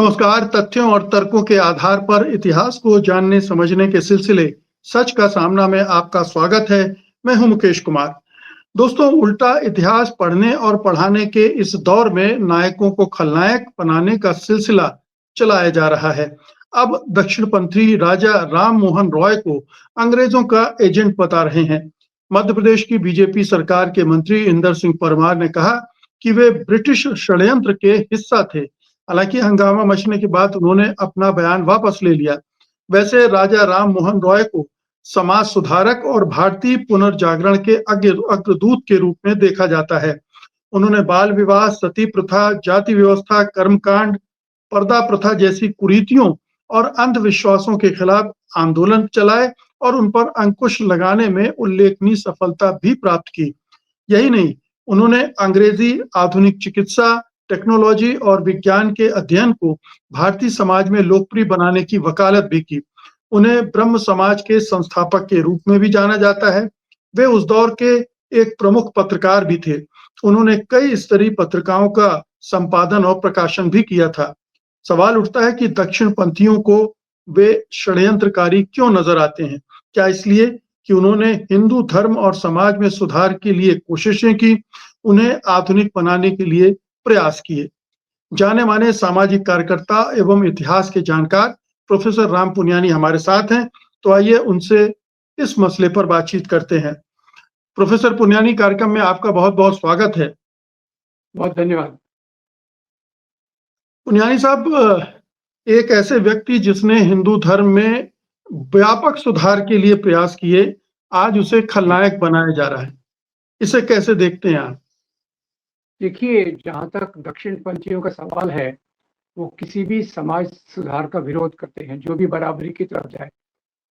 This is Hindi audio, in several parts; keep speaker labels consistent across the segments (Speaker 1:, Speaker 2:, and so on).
Speaker 1: नमस्कार। तथ्यों और तर्कों के आधार पर इतिहास को जानने समझने के सिलसिले सच का सामना में आपका स्वागत है। मैं हूं मुकेश कुमार। दोस्तों, उल्टा इतिहास पढ़ने और पढ़ाने के इस दौर में नायकों को खलनायक बनाने का सिलसिला चलाया जा रहा है। अब दक्षिणपंथी राजा राम मोहन रॉय को अंग्रेजों का एजेंट बता रहे हैं। मध्य प्रदेश की बीजेपी सरकार के मंत्री इंदर सिंह परमार ने कहा कि वे ब्रिटिश षड्यंत्र के हिस्सा थे। हालांकि हंगामा मचने के बाद उन्होंने अपना बयान वापस ले लिया। वैसे राजा राम मोहन रॉय को समाज सुधारक और भारतीय पुनर्जागरण के अग्रदूत के रूप में देखा जाता है। उन्होंने बाल विवाह, सती प्रथा, जाति व्यवस्था, कर्मकांड, पर्दा प्रथा जैसी कुरीतियों और अंधविश्वासों के खिलाफ आंदोलन चलाए और उन पर अंकुश लगाने में उल्लेखनीय सफलता भी प्राप्त की। यही नहीं, उन्होंने अंग्रेजी, आधुनिक चिकित्सा, टेक्नोलॉजी और विज्ञान के अध्ययन को भारतीय समाज में लोकप्रिय बनाने की वकालत भी की। उन्हें ब्रह्म समाज के संस्थापक के रूप में भी जाना जाता है। वे उस दौर के एक प्रमुख पत्रकार भी थे। उन्होंने कई स्तरीय पत्रिकाओं का संपादन और प्रकाशन भी किया था। सवाल उठता है कि दक्षिणपंथियों को वे षड्यंत्रकारी क्यों नजर आते हैं? क्या इसलिए कि उन्होंने हिंदू धर्म और समाज में सुधार के लिए कोशिशें की, उन्हें आधुनिक बनाने के लिए प्रयास किए? जाने माने सामाजिक कार्यकर्ता एवं इतिहास के जानकार प्रोफेसर राम पुनियानी हमारे साथ हैं। तो आइए उनसे इस मसले पर बातचीत करते हैं। प्रोफेसर पुनियानी, कार्यक्रम में आपका बहुत बहुत स्वागत है।
Speaker 2: बहुत धन्यवाद।
Speaker 1: पुनियानी साहब, एक ऐसे व्यक्ति जिसने हिंदू धर्म में व्यापक सुधार के लिए प्रयास किए, आज उसे खलनायक बनाया जा रहा है। इसे कैसे देखते हैं आप?
Speaker 2: देखिए, जहाँ तक दक्षिणपंथियों का सवाल है, वो किसी भी समाज सुधार का विरोध करते हैं जो भी बराबरी की तरफ जाए।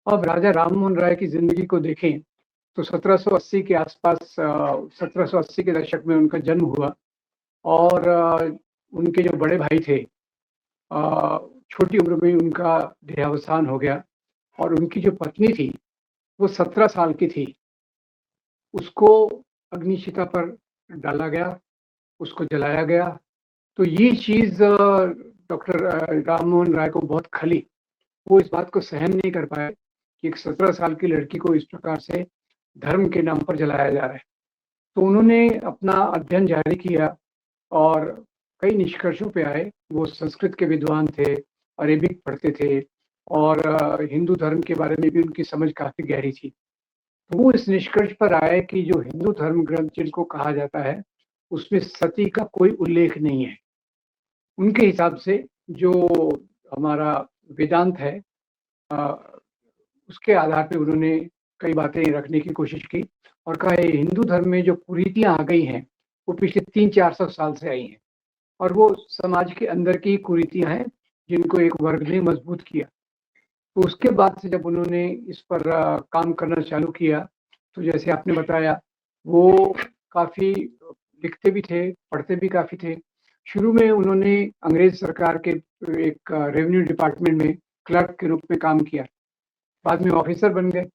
Speaker 2: अब राजा राममोहन राय की जिंदगी को देखें तो 1780 के आसपास 1780 के दशक में उनका जन्म हुआ और उनके जो बड़े भाई थे, छोटी उम्र में उनका देहावसान हो गया और उनकी जो पत्नी थी वो 17 साल की थी। उसको अग्निशिखा पर डाला गया, उसको जलाया गया। तो ये चीज़ डॉक्टर राममोहन राय को बहुत खली। वो इस बात को सहन नहीं कर पाए कि एक 17 साल की लड़की को इस प्रकार से धर्म के नाम पर जलाया जा रहा है। तो उन्होंने अपना अध्ययन जारी किया और कई निष्कर्षों पे आए। वो संस्कृत के विद्वान थे, अरेबिक पढ़ते थे और हिंदू धर्म के बारे में भी उनकी समझ काफ़ी गहरी थी। तो वो इस निष्कर्ष पर आए कि जो हिंदू धर्म ग्रंथ जिनको कहा जाता है, उसमें सती का कोई उल्लेख नहीं है। उनके हिसाब से जो हमारा वेदांत है, उसके आधार पे उन्होंने कई बातें रखने की कोशिश की और कहा ये हिंदू धर्म में जो कुरीतियाँ आ गई हैं, वो पिछले 300-400 साल से आई हैं और वो समाज के अंदर की कुरीतियाँ हैं, जिनको एक वर्ग ने मजबूत किया। तो उसके बाद से जब उन्होंने इस पर काम करना चालू किया, तो जैसे आपने बताया, वो काफ़ी लिखते भी थे, पढ़ते भी काफ़ी थे। शुरू में उन्होंने अंग्रेज सरकार के एक रेवेन्यू डिपार्टमेंट में क्लर्क के रूप में काम किया। बाद में ऑफिसर बन गए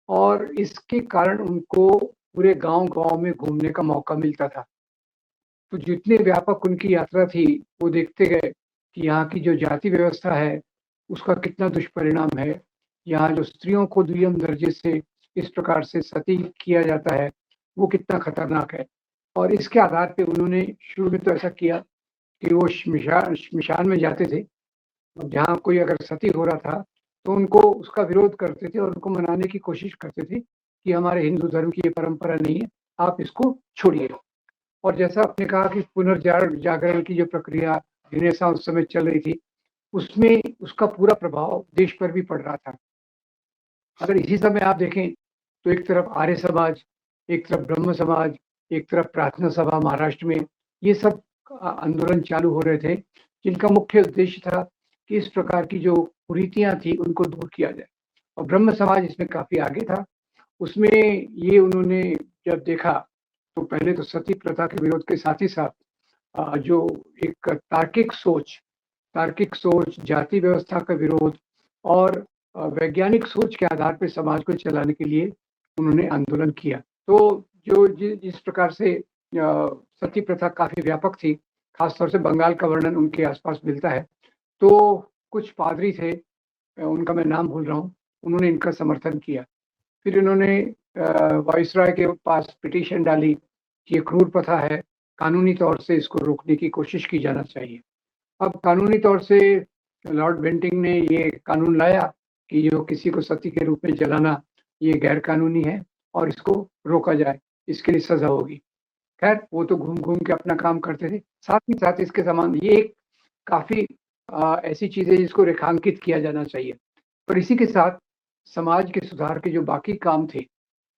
Speaker 2: और इसके कारण उनको पूरे गाँव-गाँव में घूमने का मौका मिलता था। तो जितने व्यापक उनकी यात्रा थी, वो देखते गए कि यहाँ की जो जाति व्यवस्था है, उसका कितना दुष्परिणाम है। यहाँ जो स्त्रियों को दुय्यम दर्जे से इस प्रकार से सती किया जाता है, वो कितना खतरनाक है। और इसके आधार पे उन्होंने शुरू में तो ऐसा किया कि वो श्मशान में जाते थे। जहाँ कोई अगर सती हो रहा था, तो उनको उसका विरोध करते थे और उनको मनाने की कोशिश करते थे कि हमारे हिंदू धर्म की ये परंपरा नहीं है, आप इसको छोड़िए। और जैसा आपने कहा कि पुनर्जागरण की जो प्रक्रिया रिनेसां उस समय चल रही थी, उसमें उसका पूरा प्रभाव देश पर भी पड़ रहा था। अगर इसी समय आप देखें तो एक तरफ आर्य समाज, एक तरफ ब्रह्म समाज, एक तरफ प्रार्थना सभा महाराष्ट्र में, ये सब आंदोलन चालू हो रहे थे, जिनका मुख्य उद्देश्य था कि इस प्रकार की जो कुरीतियाँ थी उनको दूर किया जाए। और ब्रह्म समाज इसमें काफ़ी आगे था। उसमें ये उन्होंने जब देखा तो पहले तो सती प्रथा के विरोध के साथ ही साथ जो एक तार्किक सोच, जाति व्यवस्था का विरोध और वैज्ञानिक सोच के आधार पर समाज को चलाने के लिए उन्होंने आंदोलन किया। तो जो जिस प्रकार से सती प्रथा काफ़ी व्यापक थी, खास तौर से बंगाल का वर्णन उनके आसपास मिलता है। तो कुछ पादरी थे, उनका मैं नाम भूल रहा हूँ, उन्होंने इनका समर्थन किया। फिर इन्होंने वाइसरॉय के पास पिटीशन डाली कि ये क्रूर प्रथा है, कानूनी तौर से इसको रोकने की कोशिश की जाना चाहिए। अब कानूनी तौर से लॉर्ड बेंटिंक ने ये कानून लाया कि जो किसी को सती के रूप में जलाना ये गैर कानूनी है और इसको रोका जाए, इसके लिए सजा होगी। खैर वो तो घूम-घूम के अपना काम करते थे। साथ ही साथ इसके समान ये एक काफ़ी ऐसी चीज़ है जिसको रेखांकित किया जाना चाहिए। पर इसी के साथ समाज के सुधार के जो बाकी काम थे,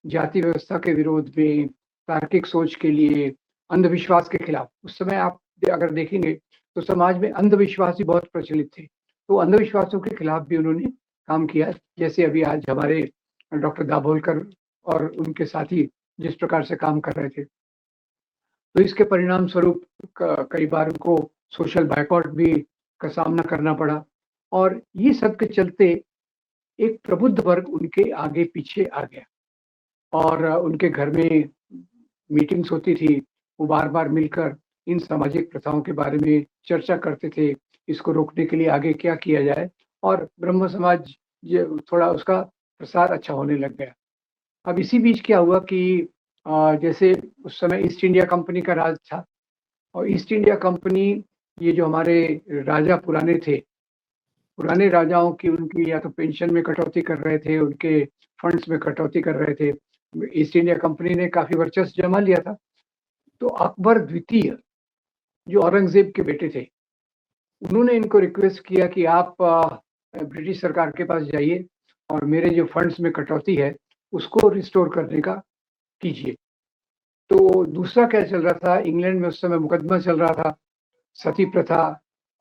Speaker 2: जाति व्यवस्था के विरोध में, तार्किक सोच के लिए, अंधविश्वास के खिलाफ, उस समय आप अगर देखेंगे तो समाज में अंधविश्वास भी बहुत प्रचलित थे। तो अंधविश्वासों के खिलाफ भी उन्होंने काम किया, जैसे अभी आज हमारे डॉक्टर दाभोलकर और उनके साथी जिस प्रकार से काम कर रहे थे। तो इसके परिणाम स्वरूप कई बार उनको सोशल बायकॉट भी का सामना करना पड़ा और ये सब के चलते एक प्रबुद्ध वर्ग उनके आगे पीछे आ गया और उनके घर में मीटिंग्स होती थी, वो बार-बार मिलकर इन सामाजिक प्रथाओं के बारे में चर्चा करते थे, इसको रोकने के लिए आगे क्या किया जाए और ब्रह्म समाज ये थोड़ा उसका प्रसार अच्छा होने लग गया। अब इसी बीच क्या हुआ कि जैसे उस समय ईस्ट इंडिया कंपनी का राज था और ईस्ट इंडिया कंपनी ये जो हमारे राजा पुराने थे, पुराने राजाओं की उनकी या तो पेंशन में कटौती कर रहे थे, उनके फंड्स में कटौती कर रहे थे। ईस्ट इंडिया कंपनी ने काफ़ी वर्चस्व जमा लिया था। तो अकबर द्वितीय जो औरंगज़ेब के बेटे थे, उन्होंने इनको रिक्वेस्ट किया कि आप ब्रिटिश सरकार के पास जाइए और मेरे जो फंड्स में कटौती है, उसको रिस्टोर करने का कीजिए। तो दूसरा क्या चल रहा था, इंग्लैंड में उस समय मुकदमा चल रहा था, सती प्रथा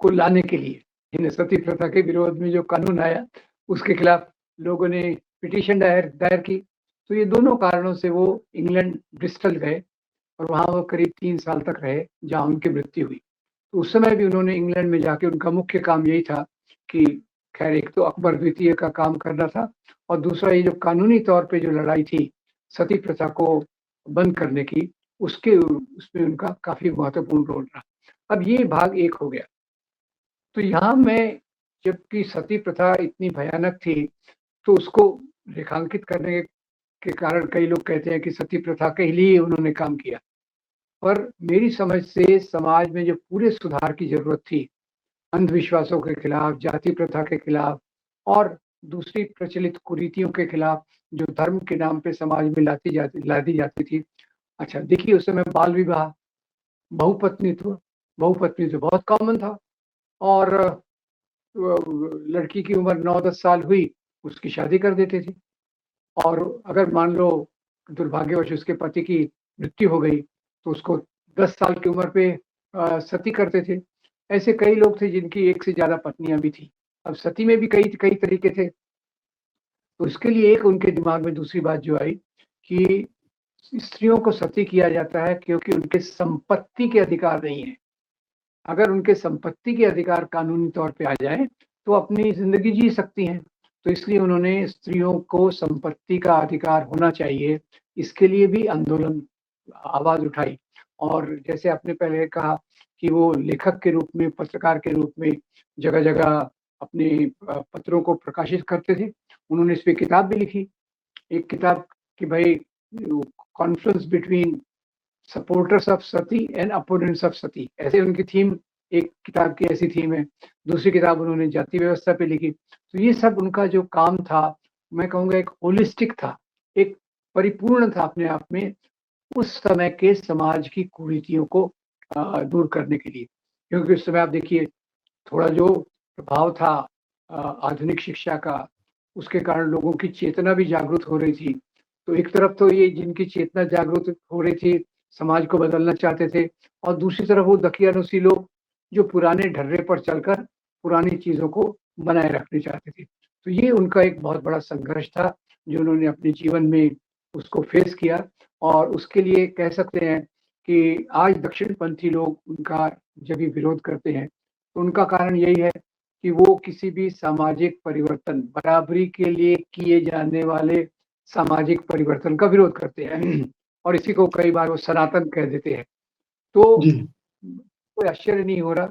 Speaker 2: को लाने के लिए। इन सती प्रथा के विरोध में जो कानून आया, उसके खिलाफ लोगों ने पिटीशन दायर दायर की। तो ये दोनों कारणों से वो इंग्लैंड ब्रिस्टल गए और वहाँ वो करीब 3 साल तक रहे, जहाँ उनकी मृत्यु हुई। तो उस समय भी उन्होंने इंग्लैंड में जाके उनका मुख्य काम यही था कि खैर एक तो अकबर द्वितीय का काम करना था और दूसरा ये जो कानूनी तौर पे जो लड़ाई थी, सती प्रथा को बंद करने की, उसमें उनका काफ़ी महत्वपूर्ण रोल रहा। अब ये भाग एक हो गया। तो यहाँ मैं जबकि सती प्रथा इतनी भयानक थी, तो उसको रेखांकित करने के कारण कई लोग कहते हैं कि सती प्रथा के लिए उन्होंने काम किया। पर मेरी समझ से समाज में जो पूरे सुधार की ज़रूरत थी, अंधविश्वासों के खिलाफ, जाति प्रथा के खिलाफ और दूसरी प्रचलित कुरीतियों के खिलाफ, जो धर्म के नाम पे समाज में लादी जाती थी। अच्छा देखिए उस समय बाल विवाह, बहुपत्नीत्व बहुपत्नीत्व बहुत कॉमन था और लड़की की उम्र 9-10 साल हुई, उसकी शादी कर देते थे और अगर मान लो दुर्भाग्यवश उसके पति की मृत्यु हो गई, तो उसको 10 साल की उम्र पे सती करते थे। ऐसे कई लोग थे जिनकी एक से ज़्यादा पत्नियाँ भी थी। अब सती में भी कई कई तरीके थे। तो इसके लिए एक उनके दिमाग में दूसरी बात जो आई कि स्त्रियों को सती किया जाता है क्योंकि उनके संपत्ति के अधिकार नहीं है। अगर उनके संपत्ति के अधिकार कानूनी तौर पे आ जाएँ, तो अपनी ज़िंदगी जी सकती हैं। तो इसलिए उन्होंने स्त्रियों को संपत्ति का अधिकार होना चाहिए, इसके लिए भी आंदोलन आवाज़ उठाई। और जैसे आपने पहले कहा कि वो लेखक के रूप में, पत्रकार के रूप में जगह-जगह अपने पत्रों को प्रकाशित करते थे। उन्होंने इस पे किताब भी लिखी। एक किताब कि भई conference between supporters of Sati and opponents of Sati, ऐसे उनकी थीम, एक किताब की ऐसी थीम है। दूसरी किताब उन्होंने जाति व्यवस्था पे लिखी। तो ये सब उनका जो काम था, मैं कहूँगा एक होलिस्टिक था, एक परिपूर्ण था अपने आप में, उस समय के समाज की कुरीतियों को दूर करने के लिए। क्योंकि उस समय आप देखिए थोड़ा जो प्रभाव था आधुनिक शिक्षा का, उसके कारण लोगों की चेतना भी जागृत हो रही थी। तो एक तरफ तो ये जिनकी चेतना जागृत हो रही थी, समाज को बदलना चाहते थे और दूसरी तरफ वो दकियानुसी लोग, जो पुराने ढर्रे पर चलकर पुरानी चीज़ों को बनाए रखना चाहते थे। तो ये उनका एक बहुत बड़ा संघर्ष था, जो उन्होंने अपने जीवन में उसको फेस किया और उसके लिए कह सकते हैं कि आज दक्षिणपंथी लोग उनका जब भी विरोध करते हैं, तो उनका कारण यही है कि वो किसी भी सामाजिक परिवर्तन, बराबरी के लिए किए जाने वाले सामाजिक परिवर्तन का विरोध करते हैं और इसी को कई बार वो सनातन कह देते हैं। तो
Speaker 1: जी।
Speaker 2: कोई आश्चर्य नहीं हो रहा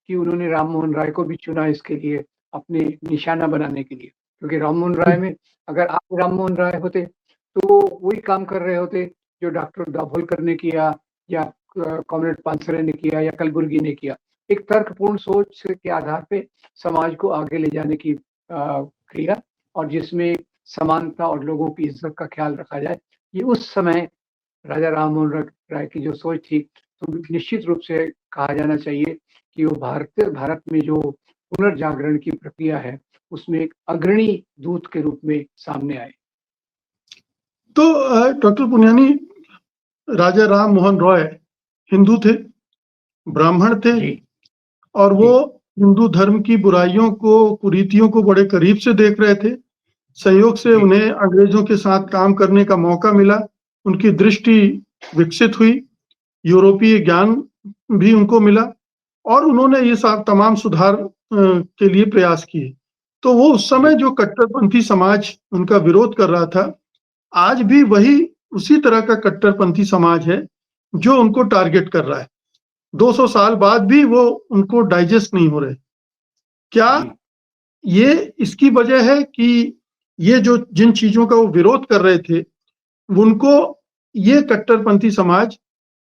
Speaker 2: कि उन्होंने राम मोहन राय को भी चुना इसके लिए, अपने निशाना बनाने के लिए। क्योंकि राम मोहन राय में अगर आप राम मोहन राय होते, तो वो वही काम कर रहे होते जो डॉक्टर दाभोलकर ने किया या कॉमरेड पानसरे ने किया या कलबुर्गी ने किया। एक तर्कपूर्ण सोच के आधार पे समाज को आगे ले जाने की क्रिया, और जिसमें समानता और लोगों की इज्जत का ख्याल रखा जाए। ये उस समय राजा राम मोहन राय की जो सोच थी, तो निश्चित रूप से कहा जाना चाहिए कि वो भारत में जो पुनर्जागरण की प्रक्रिया है, उसमें एक अग्रणी दूत के रूप में सामने आए।
Speaker 1: तो डॉक्टर पुनियानी, राजा राम मोहन रॉय हिंदू थे, ब्राह्मण थे,
Speaker 2: जी,
Speaker 1: और वो
Speaker 2: जी।
Speaker 1: हिंदू धर्म की बुराइयों को, कुरीतियों को बड़े करीब से देख रहे थे। संयोग से
Speaker 2: जी।
Speaker 1: उन्हें अंग्रेजों के साथ काम करने का मौका मिला, उनकी दृष्टि विकसित हुई, यूरोपीय ज्ञान भी उनको मिला, और उन्होंने ये सब तमाम सुधार के लिए प्रयास किए। तो वो उस समय
Speaker 2: जी।
Speaker 1: जो कट्टरपंथी समाज उनका विरोध कर रहा था, आज भी वही उसी तरह का कट्टरपंथी समाज है जो उनको टारगेट कर रहा है। 200 साल बाद भी वो उनको डाइजेस्ट नहीं हो रहे। क्या
Speaker 2: जी।
Speaker 1: ये इसकी वजह है कि ये जो जिन चीज़ों का वो विरोध कर रहे थे, उनको ये कट्टरपंथी समाज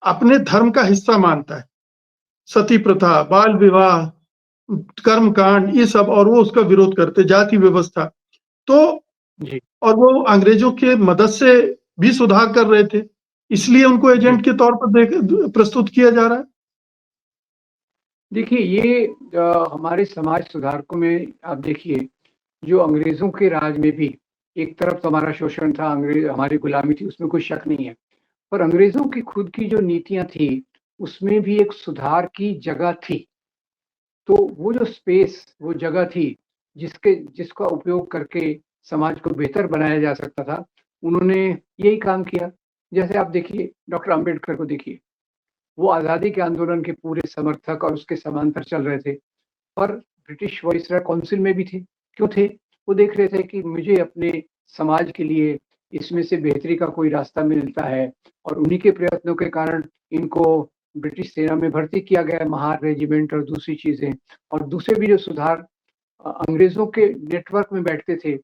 Speaker 1: अपने धर्म का हिस्सा मानता है? सती प्रथा, बाल विवाह, कर्मकांड, ये सब, और वो उसका विरोध करते, जाति व्यवस्था। तो
Speaker 2: जी।
Speaker 1: और वो अंग्रेजों के मदद से भी सुधार कर रहे थे, इसलिए उनको
Speaker 2: जी।
Speaker 1: एजेंट के तौर पर प्रस्तुत किया जा रहा है।
Speaker 2: देखिए, ये हमारे समाज सुधारकों में आप देखिए, जो अंग्रेज़ों के राज में भी एक तरफ तो हमारा शोषण था, अंग्रेज हमारी गुलामी थी, उसमें कोई शक नहीं है। पर अंग्रेज़ों की खुद की जो नीतियाँ थी, उसमें भी एक सुधार की जगह थी। तो वो जो स्पेस, वो जगह थी, जिसका उपयोग करके समाज को बेहतर बनाया जा सकता था, उन्होंने यही काम किया। जैसे आप देखिए, डॉक्टर अम्बेडकर को देखिए, वो आज़ादी के आंदोलन के पूरे समर्थक और उसके समांतर चल रहे थे। पर ब्रिटिश वाइसरॉय काउंसिल में भी थे। क्यों थे? वो देख रहे थे कि मुझे अपने समाज के लिए इसमें से बेहतरी का कोई रास्ता मिलता है, और उन्हीं के प्रयत्नों के कारण इनको ब्रिटिश सेना में भर्ती किया गया, महार रेजिमेंट और दूसरी चीज़ें। और दूसरे भी जो सुधार अंग्रेज़ों के नेटवर्क में बैठते थे,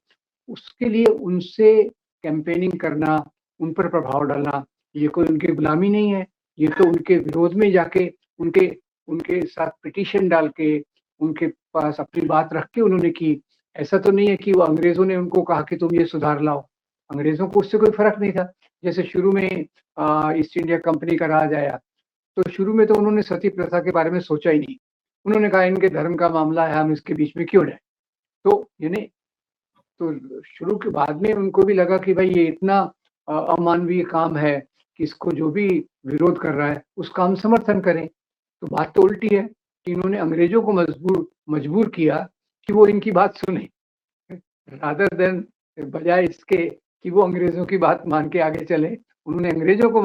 Speaker 2: उसके लिए उनसे कैम्पेनिंग करना, उन पर प्रभाव डालना, ये कोई उनकी गुलामी नहीं है। ये तो उनके विरोध में जाके उनके उनके साथ पिटीशन डाल के, उनके पास अपनी बात रख के उन्होंने की। ऐसा तो नहीं है कि वो अंग्रेज़ों ने उनको कहा कि तुम ये सुधार लाओ। अंग्रेज़ों को उससे कोई फ़र्क नहीं था। जैसे शुरू में ईस्ट इंडिया कंपनी का राज आया, तो शुरू में तो उन्होंने सती प्रथा के बारे में सोचा ही नहीं। उन्होंने कहा इनके धर्म का मामला है, हम इसके बीच में क्यों जाएँ? तो यानी, तो शुरू के बाद में उनको भी लगा कि भाई ये इतना अमानवीय काम है कि इसको जो भी विरोध कर रहा है, उसका हम समर्थन करें। तो बात तो उल्टी है कि इन्होंने अंग्रेज़ों को मजबूर किया कि वो इनकी बात सुने, रादर देन बजाय इसके कि वो अंग्रेज़ों की बात मान के आगे चले, उन्होंने अंग्रेज़ों को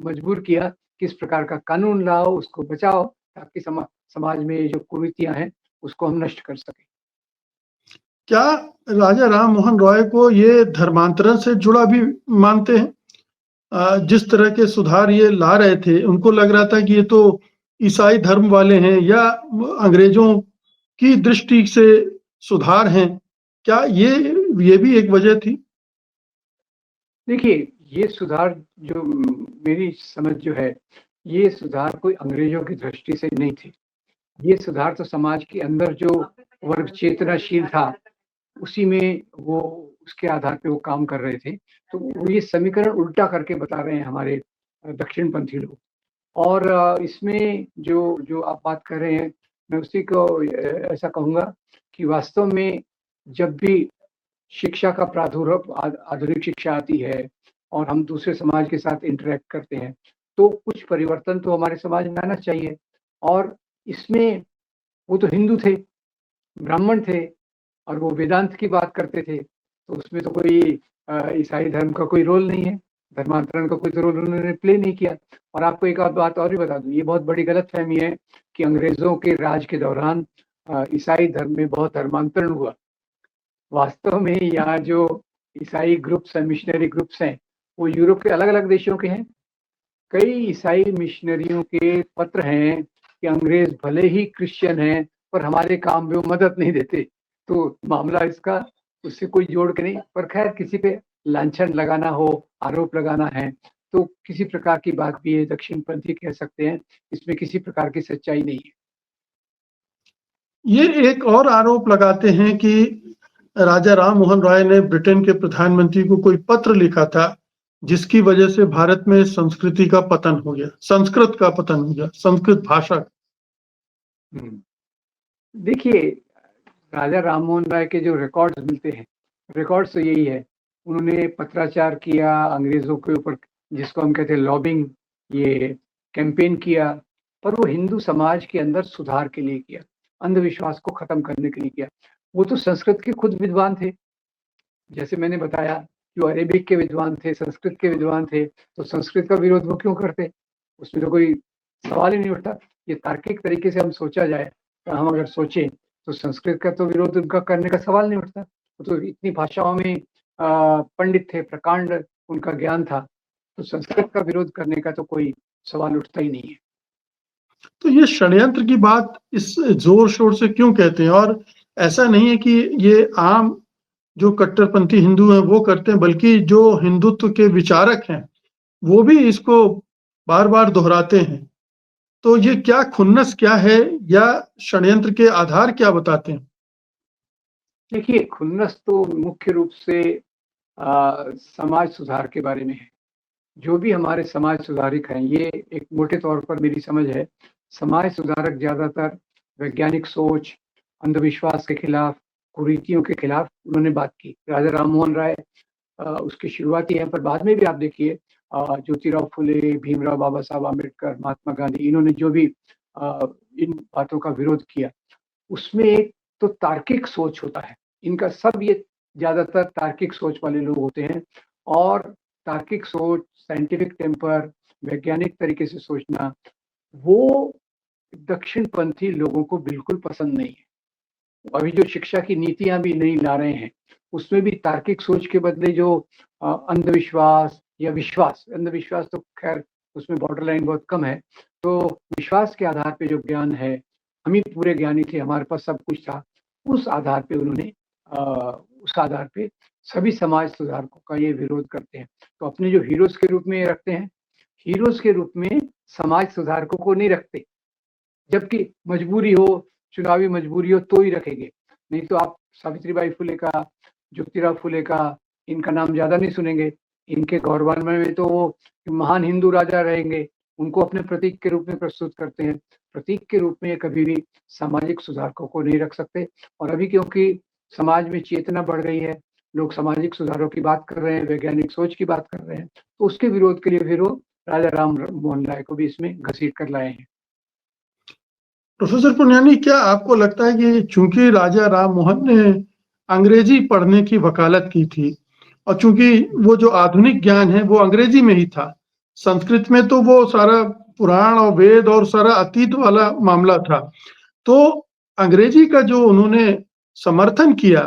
Speaker 2: मजबूर किया कि इस प्रकार का कानून लाओ, उसको बचाओ, ताकि समाज में ये जो कुरीतियाँ हैं, उसको हम नष्ट कर सकें।
Speaker 1: क्या राजा राम मोहन रॉय को ये धर्मांतरण से जुड़ा भी मानते हैं? जिस तरह के सुधार ये ला रहे थे, उनको लग रहा था कि ये तो ईसाई धर्म वाले हैं या अंग्रेजों की दृष्टि से सुधार हैं। क्या ये भी एक वजह थी?
Speaker 2: देखिए, ये सुधार जो मेरी समझ जो है, ये सुधार कोई अंग्रेज़ों की दृष्टि से नहीं थे। ये सुधार तो समाज के अंदर जो वर्ग चेतनाशील था, उसी में वो उसके आधार पे वो काम कर रहे थे। तो वो ये समीकरण उल्टा करके बता रहे हैं हमारे दक्षिणपंथी लोग। और इसमें जो जो आप बात कर रहे हैं, मैं उसी को ऐसा कहूँगा कि वास्तव में जब भी शिक्षा का प्रादुर्भाव आधुनिक शिक्षा आती है और हम दूसरे समाज के साथ इंटरैक्ट करते हैं, तो कुछ परिवर्तन तो हमारे समाज में आना चाहिए। और इसमें वो तो हिंदू थे, ब्राह्मण थे, और वो वेदांत की बात करते थे, तो उसमें तो कोई ईसाई धर्म का कोई रोल नहीं है, धर्मांतरण का कोई तो रोल उन्होंने प्ले नहीं किया। और आपको एक और बात और भी बता दूँ, ये बहुत बड़ी गलतफ़हमी है कि अंग्रेज़ों के राज के दौरान ईसाई धर्म में बहुत धर्मांतरण हुआ। वास्तव में यहाँ जो ईसाई ग्रुप्स हैं, मिशनरी ग्रुप्स हैं, वो यूरोप के अलग-अलग देशों के हैं। कई ईसाई मिशनरियों के पत्र हैं कि अंग्रेज भले ही क्रिश्चियन हैं पर हमारे काम में वो मदद नहीं देते। तो मामला इसका उससे कोई जोड़ के नहीं, पर खैर किसी पे लांछन लगाना हो, आरोप लगाना है, तो किसी प्रकार की बात भी ये दक्षिणपंथी कह सकते हैं, इसमें किसी प्रकार की सच्चाई नहीं है।
Speaker 1: ये एक और आरोप लगाते हैं कि राजा राम मोहन राय ने ब्रिटेन के प्रधानमंत्री को कोई पत्र लिखा था, जिसकी वजह से भारत में संस्कृति का पतन हो गया, संस्कृत का पतन हो गया, संस्कृत भाषा का।
Speaker 2: हुँ। देखिए, राजा राममोहन राय के जो रिकॉर्ड्स मिलते हैं, रिकॉर्ड्स तो यही है, उन्होंने पत्राचार किया अंग्रेज़ों के ऊपर, जिसको हम कहते हैं लॉबिंग, ये कैंपेन किया, पर वो हिंदू समाज के अंदर सुधार के लिए किया, अंधविश्वास को खत्म करने के लिए किया। वो तो संस्कृत के खुद विद्वान थे, जैसे मैंने बताया, जो अरेबिक के विद्वान थे, संस्कृत के विद्वान थे, तो संस्कृत का विरोध वो क्यों करते? उसमें तो कोई सवाल ही नहीं उठता। ये तार्किक तरीके से हम सोचा जाए, तो हम अगर सोचें, तो संस्कृत का तो विरोध उनका करने का सवाल नहीं उठता। वो तो इतनी भाषाओं में पंडित थे, प्रकांड उनका ज्ञान था, तो संस्कृत का विरोध करने का तो कोई सवाल उठता ही नहीं है।
Speaker 1: तो ये षड्यंत्र की बात इस जोर-शोर से क्यों कहते हैं? और ऐसा नहीं है कि ये आम जो कट्टरपंथी हिंदू हैं वो करते हैं, बल्कि जो हिंदुत्व के विचारक हैं, वो भी इसको बार-बार दोहराते हैं। तो ये क्या खुन्नस क्या है या षड्यंत्र के आधार क्या बताते हैं?
Speaker 2: देखिए, खुन्नस तो मुख्य रूप से समाज सुधार के बारे में है। जो भी हमारे समाज सुधारक हैं, ये एक मोटे तौर पर मेरी समझ है, समाज सुधारक ज़्यादातर वैज्ञानिक सोच, अंधविश्वास के खिलाफ, कुरीतियों के खिलाफ उन्होंने बात की। राजा राममोहन राय उसके शुरुआती हैं, पर बाद में भी आप देखिए ज्योतिराव फुले, भीमराव बाबा साहब अम्बेडकर, महात्मा गांधी, इन्होंने जो भी इन बातों का विरोध किया, उसमें एक तो तार्किक सोच होता है। इनका सब ये ज़्यादातर तार्किक सोच वाले लोग होते हैं और तार्किक सोच, साइंटिफिक टेम्पर, वैज्ञानिक तरीके से सोचना, वो दक्षिणपंथी लोगों को बिल्कुल पसंद नहीं है। अभी जो शिक्षा की नीतियाँ भी नई ला रहे हैं, उसमें भी तार्किक सोच के बदले जो अंधविश्वास या विश्वास, अंधविश्वास तो खैर उसमें बॉर्डर लाइन बहुत कम है, तो विश्वास के आधार पे जो ज्ञान है, हम ही पूरे ज्ञानी थे, हमारे पास सब कुछ था, उस आधार पे उन्होंने उस आधार पे सभी समाज सुधारकों का ये विरोध करते हैं। तो अपने जो हीरोज़ के रूप में ये रखते हैं, हीरोज़ के रूप में समाज सुधारकों को नहीं रखते। जबकि मजबूरी हो, चुनावी मजबूरी हो तो ही रखेंगे। नहीं तो आप सावित्रीबाई फुले का, ज्योतिराव फुले का, इनका नाम ज़्यादा नहीं सुनेंगे। इनके गौरवान्वय में तो वो महान हिंदू राजा रहेंगे, उनको अपने प्रतीक के रूप में प्रस्तुत करते हैं। प्रतीक के रूप में ये कभी भी सामाजिक सुधारकों को नहीं रख सकते और अभी क्योंकि समाज में चेतना बढ़ गई है, लोग सामाजिक सुधारों की बात कर रहे हैं, वैज्ञानिक सोच की बात कर रहे हैं, तो उसके विरोध के लिए फिर वो राजा राम मोहन राय को भी इसमें घसीट कर लाए हैं।
Speaker 1: प्रोफेसर पुनियानी, क्या आपको लगता है कि चूंकि राजा राम मोहन ने अंग्रेजी पढ़ने की वकालत की थी और चूंकि वो जो आधुनिक ज्ञान है वो अंग्रेजी में ही था, संस्कृत में तो वो सारा पुराण और वेद और सारा अतीत वाला मामला था, तो अंग्रेजी का जो उन्होंने समर्थन किया,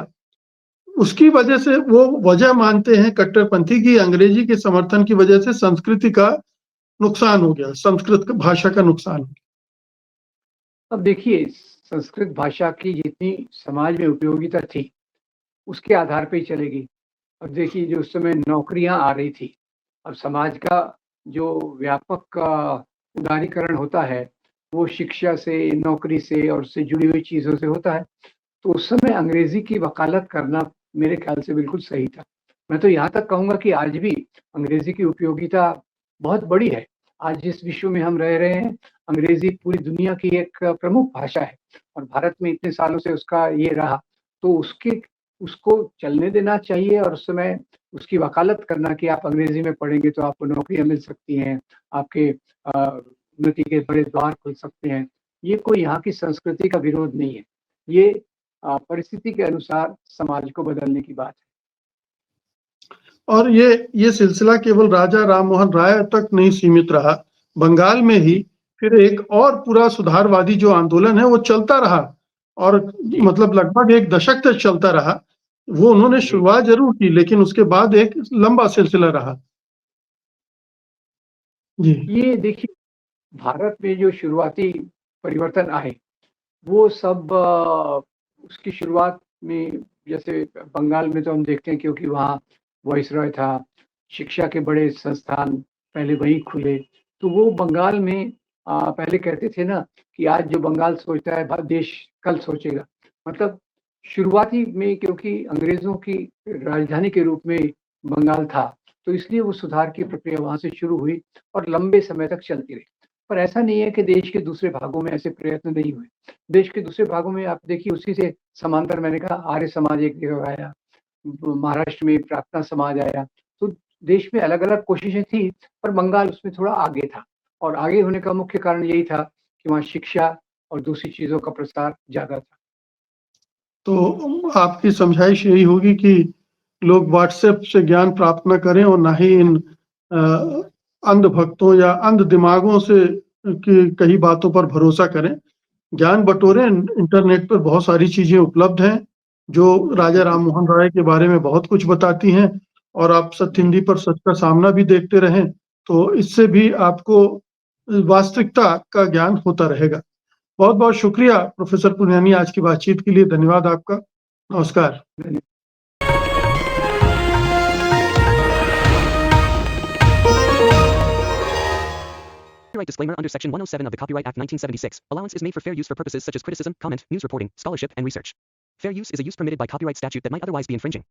Speaker 1: उसकी वजह से वो वजह मानते हैं कट्टरपंथी की अंग्रेजी के समर्थन की वजह से संस्कृति का नुकसान हो गया, संस्कृत भाषा का नुकसान हो गया।
Speaker 2: अब देखिए, संस्कृत भाषा की जितनी समाज में उपयोगिता थी, उसके आधार पे ही चलेगी। अब देखिए, जो उस समय नौकरियाँ आ रही थी, अब समाज का जो व्यापक उदारीकरण होता है, वो शिक्षा से, नौकरी से और उससे जुड़ी हुई चीज़ों से होता है। तो उस समय अंग्रेज़ी की वकालत करना मेरे ख़्याल से बिल्कुल सही था। मैं तो यहाँ तक कहूँगा कि आज भी अंग्रेज़ी की उपयोगिता बहुत बड़ी है। आज जिस विश्व में हम रह रहे हैं, अंग्रेज़ी पूरी दुनिया की एक प्रमुख भाषा है और भारत में इतने सालों से उसका ये रहा, तो उसको चलने देना चाहिए और उस समय उसकी वकालत करना कि आप अंग्रेज़ी में पढ़ेंगे तो आपको नौकरियाँ मिल सकती हैं, आपके उन्नति के बड़े द्वार खुल सकते हैं। ये कोई यहाँ की संस्कृति का विरोध नहीं है। ये परिस्थिति के अनुसार समाज को बदलने की बात है।
Speaker 1: और ये सिलसिला केवल राजा राममोहन राय तक नहीं सीमित रहा। बंगाल में ही फिर एक और पूरा सुधारवादी जो आंदोलन है वो चलता रहा और
Speaker 2: जी,
Speaker 1: मतलब लगभग 1 दशक तक चलता रहा। वो उन्होंने
Speaker 2: जी।
Speaker 1: शुरुआत ज़रूर की लेकिन उसके बाद एक लंबा सिलसिला रहा। जी,
Speaker 2: ये देखिए, भारत में जो शुरुआती परिवर्तन आए, वो सब उसकी शुरुआत में जैसे बंगाल में तो हम देखते हैं क्योंकि वहाँ वाइसरॉय था, शिक्षा के बड़े संस्थान पहले वहीं खुले, तो वो बंगाल में पहले कहते थे ना कि आज जो बंगाल सोचता है देश कल सोचेगा। मतलब शुरुआती में क्योंकि अंग्रेज़ों की राजधानी के रूप में बंगाल था, तो इसलिए वो सुधार की प्रक्रिया वहाँ से शुरू हुई और लंबे समय तक चलती रही। पर ऐसा नहीं है कि देश के दूसरे भागों में ऐसे प्रयत्न नहीं हुए। देश के दूसरे भागों में आप देखिए उसी से समांतर मैंने कहा आर्य समाज एक जगह आया, महाराष्ट्र में प्रार्थना समाज आया, तो देश में अलग-अलग कोशिशें थी, पर बंगाल उसमें थोड़ा आगे था और आगे होने का मुख्य कारण यही था कि वहाँ शिक्षा और दूसरी चीज़ों का प्रसार ज़्यादा था।
Speaker 1: तो आपकी समझाइश यही होगी कि लोग व्हाट्सएप से ज्ञान प्राप्त न करें और ना ही इन अंध भक्तों या अंध दिमागों से की कही बातों पर भरोसा करें। ज्ञान बटोरें, इंटरनेट पर बहुत सारी चीज़ें उपलब्ध हैं, जो राजा
Speaker 2: बिल्कुल,
Speaker 1: राम मोहन राय के बारे में बहुत कुछ बताती हैं और आप
Speaker 2: जी।
Speaker 1: सत्यहिंदी पर सच का सामना भी देखते रहें, तो इससे भी आपको वास्तविकता का ज्ञान होता रहेगा। बहुत-बहुत शुक्रिया प्रोफ़ेसर पुनियानी आज की बातचीत के लिए धन्यवाद आपका। नमस्कार।
Speaker 2: धन्य
Speaker 3: Copyright disclaimer under Section 107 of the Copyright Act 1976. Allowance is made for fair use for purposes such as criticism, comment, news reporting, scholarship, and research. Fair use is a use permitted by copyright statute that might otherwise be infringing.